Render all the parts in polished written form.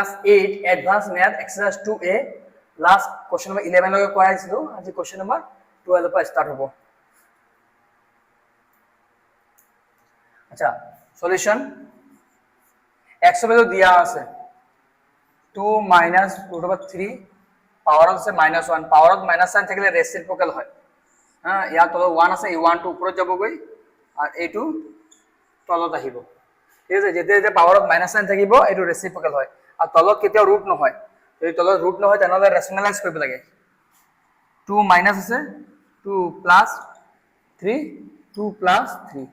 Class 8 Advanced Math Exercise 2A last question number 11 লগে কৰাইছিলো আজি question number 12 পৰা start হ'ব আচ্ছা সলিউশন x এর ভ্যালু দিয়া আছে 2 minus root over 3 পাওয়ার আছে -1 পাওয়ার অফ মাইনাস সাইন থাকলে রেসিপ্রোকাল হয় হ্যাঁ ইয়ার তল 1 আছে এই 1 টু উপরে যাব গই আর এই2 তলত আহিব ঠিক আছে যেতে যেতে পাওয়ার অফ মাইনাস সাইন থাকিব এইটো রেসিপ্রোকাল হয় আর তলত কেতিয়া রুট নহয় যদি তলত রুট নহয় তেনলে রেশনালাইজ কৰিব লাগে 2 মাইনাস আছে 2 প্লাস 3 2 প্লাস 3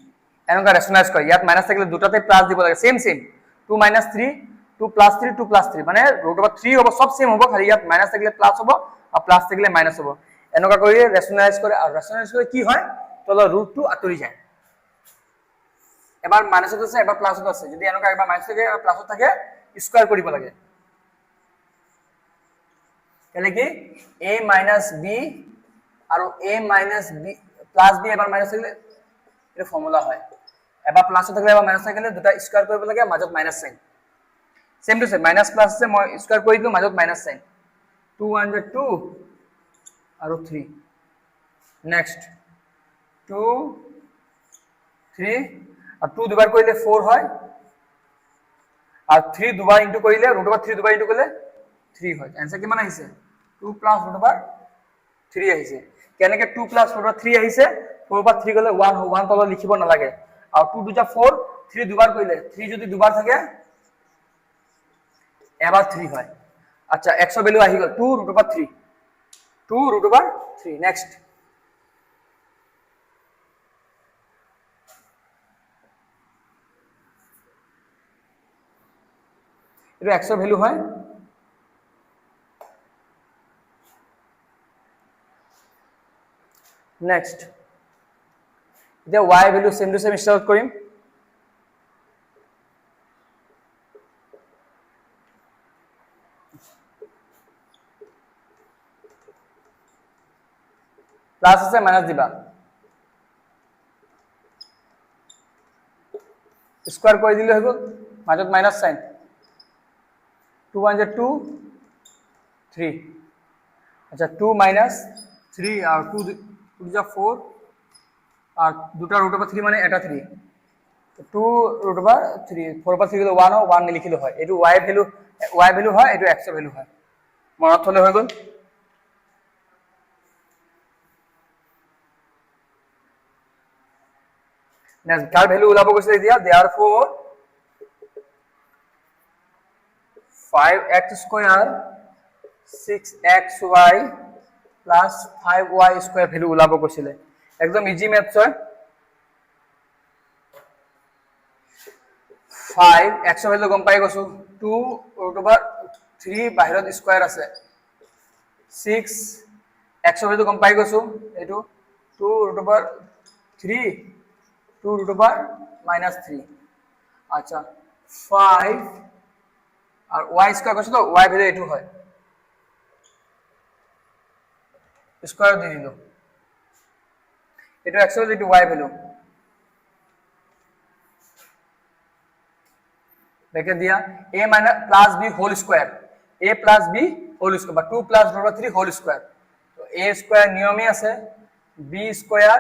এনেকা রেশনালাইজ কৰে ইয়াত মাইনাস থাকিলে দুটাতে প্লাস দিব লাগে সেম 2 মাইনাস 3 2 প্লাস 3 2 প্লাস 3 মানে রুট ওভার 3 হ'ব সব সেম হ'ব খালি ইয়াত মাইনাস থাকিলে প্লাস হ'ব আর প্লাস থাকিলে মাইনাস হ'ব এনেকা কৰি রেশনালাইজ কৰে আর রেশনালাইজ করে কি হয় তল রুট টু আতৰি যায় এবাৰ মাইনাসত আছে এবাৰ প্লাসত আছে যদি এনেকা এবাৰ মাইনাস থাকে আর প্লাসত থাকে স্কয়ার কৰিব লাগে তাহলে কি a b আর a b প্লাস b এবাৰ মাইনাস থাকলে এটা ফর্মুলা হয় এবাৰ প্লাসত থাকলে এবাৰ মাইনাস থাকলে দুটা স্কয়ার কৰিব লাগে মাজত minus sine same to same minus plus আছে মই স্কয়ার কৰি দিও মাজত মাইনাস সাইন 2 1 2 আৰু 3 নেক্সট 2 3 আর 2 দুবার কইলে 4 হয় আর 3 দুবার ইনটু কইলে রুট ওভার 3 দুবার ইনটু করলে 3 হয় आंसर কিমান আহিছে 2 প্লাস রুট ওভার 3 আহিছে কেনেকে 2 প্লাস রুট ওভার 3 আহিছে 4 ওভার 3 গলে 1 1 তল লিখিব না লাগে আর 2 2 যা 4 3 দুবার কইলে 3 যদি দুবার থাকে এবার 3 হয় আচ্ছা x এর ভ্যালু আহি গল 2 রুট ওভার 3 2 রুট ওভার 3 নেক্সট এটা x এর ভ্যালু হয় নেক্সট এটা y value same to same start করিম প্লাস আছে মাইনাস দিবা স্কয়ার করে দিলে হইব মাজত মাইনাস সাইন 2 1 2 3 আচ্ছা 2 মাইনাস 3 আর 2 2 যা 4 আর দুটা রুট ওভার 3 মানে এটা 3 2 রুট ওভার 3 4 ওভার 3 গলে 1 ও 1 লিখিলে হয় এটো y ভ্যালু হয় এটো x এর ভ্যালু হয় মনত হলে হৈ গল নেক্সট কার ভ্যালু ওলাব গৈছে দিয়া therefore 5x square 6xy plus 5y square value ওলাব গৈছিলে একদম ইজি ম্যাথছ হয় 5 x ভ্যালু গম পাই গৈছো 2 ৰুট ওভাৰ 3 বাহিৰত স্কয়ার আছে 6 x ভ্যালু গম পাই গৈছো এটো 2 ৰুট ওভাৰ 3 2 root over -3 আচ্ছা 5 আর y স্কয়ার করছ তো y ভ্যালু এটু হয় স্কয়ার দিয়ে দিল এটা x ভ্যালু এটু y ভ্যালু দেখে দিয়া a plus b whole square a plus b whole square বা 2 plus root over 3 whole square তো a স্কয়ার নিয়মে আছে b square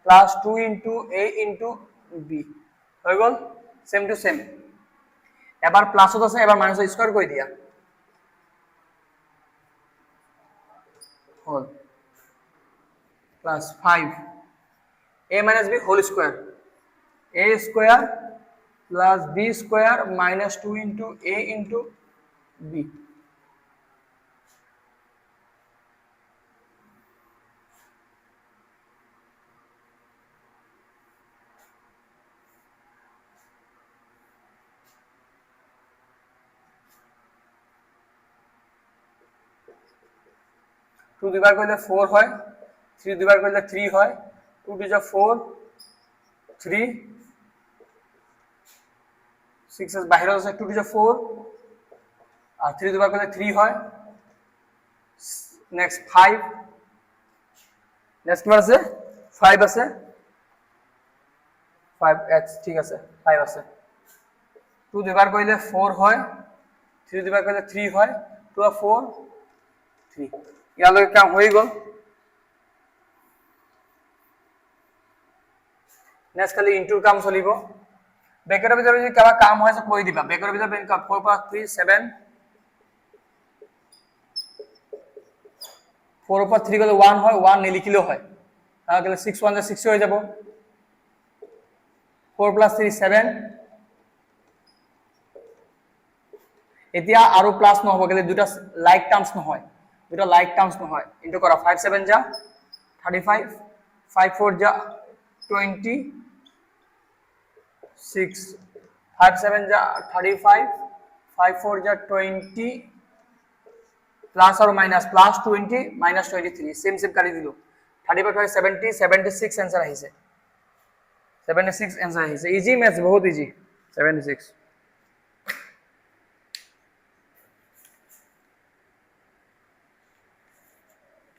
plus 2 into a into b হৈ গল সেম টু সেম এবাৰ প্লাসত আছে এবাৰ মাইনাস স্কয়ার কৰি দিয়া হল plus 5 a minus b whole square a square plus b square minus 2 into a into b two দুবার করলে 4 হয় 3 দুবার করলে 3 হয় 2 টু যা 4 3 6 এর বাইরে আছে 2 টু যা 4 আর 3 দুবার করলে 3 হয় নেক্সট 5 নেক্সট কি আছে 5 আছে 5x ঠিক আছে 5 আছে 2 দুবার করলে 4 হয় 3 দুইবাৰ কৰিলে 3 হয় 2 4 3 ইয়ালৈকে কাম হৈ গ'ল নেক্সট খালি ইনটুৰ কাম চলিব ব্ৰেকেটৰ ভিতৰত যদি কিবা কাম হয় কৈ দিবা ব্ৰেকেটৰ ভিতৰত 4 পৰা 3 7 4 পৰা 3 গলে 1 হয় 1 নিলিখিলেও হয় তাহলে 6 1 যে 6 হৈ যাব 4 plus 3 7 এতিয়া আৰু প্লাস নহব গলে দুটা লাইক টার্মস নহয় দুটা লাইক টার্মস নহয় ইনটু কৰা 5 7 যা 35 5 4 যা 26 5 7 যা 35 5 4 যা 20 প্লাস और minus plus 20 minus 23 same same কাটি দিলো 35 70 76 आंसर আহিছে 76 आंसर আহিছে इजी मैथ्स बहुत इजी 76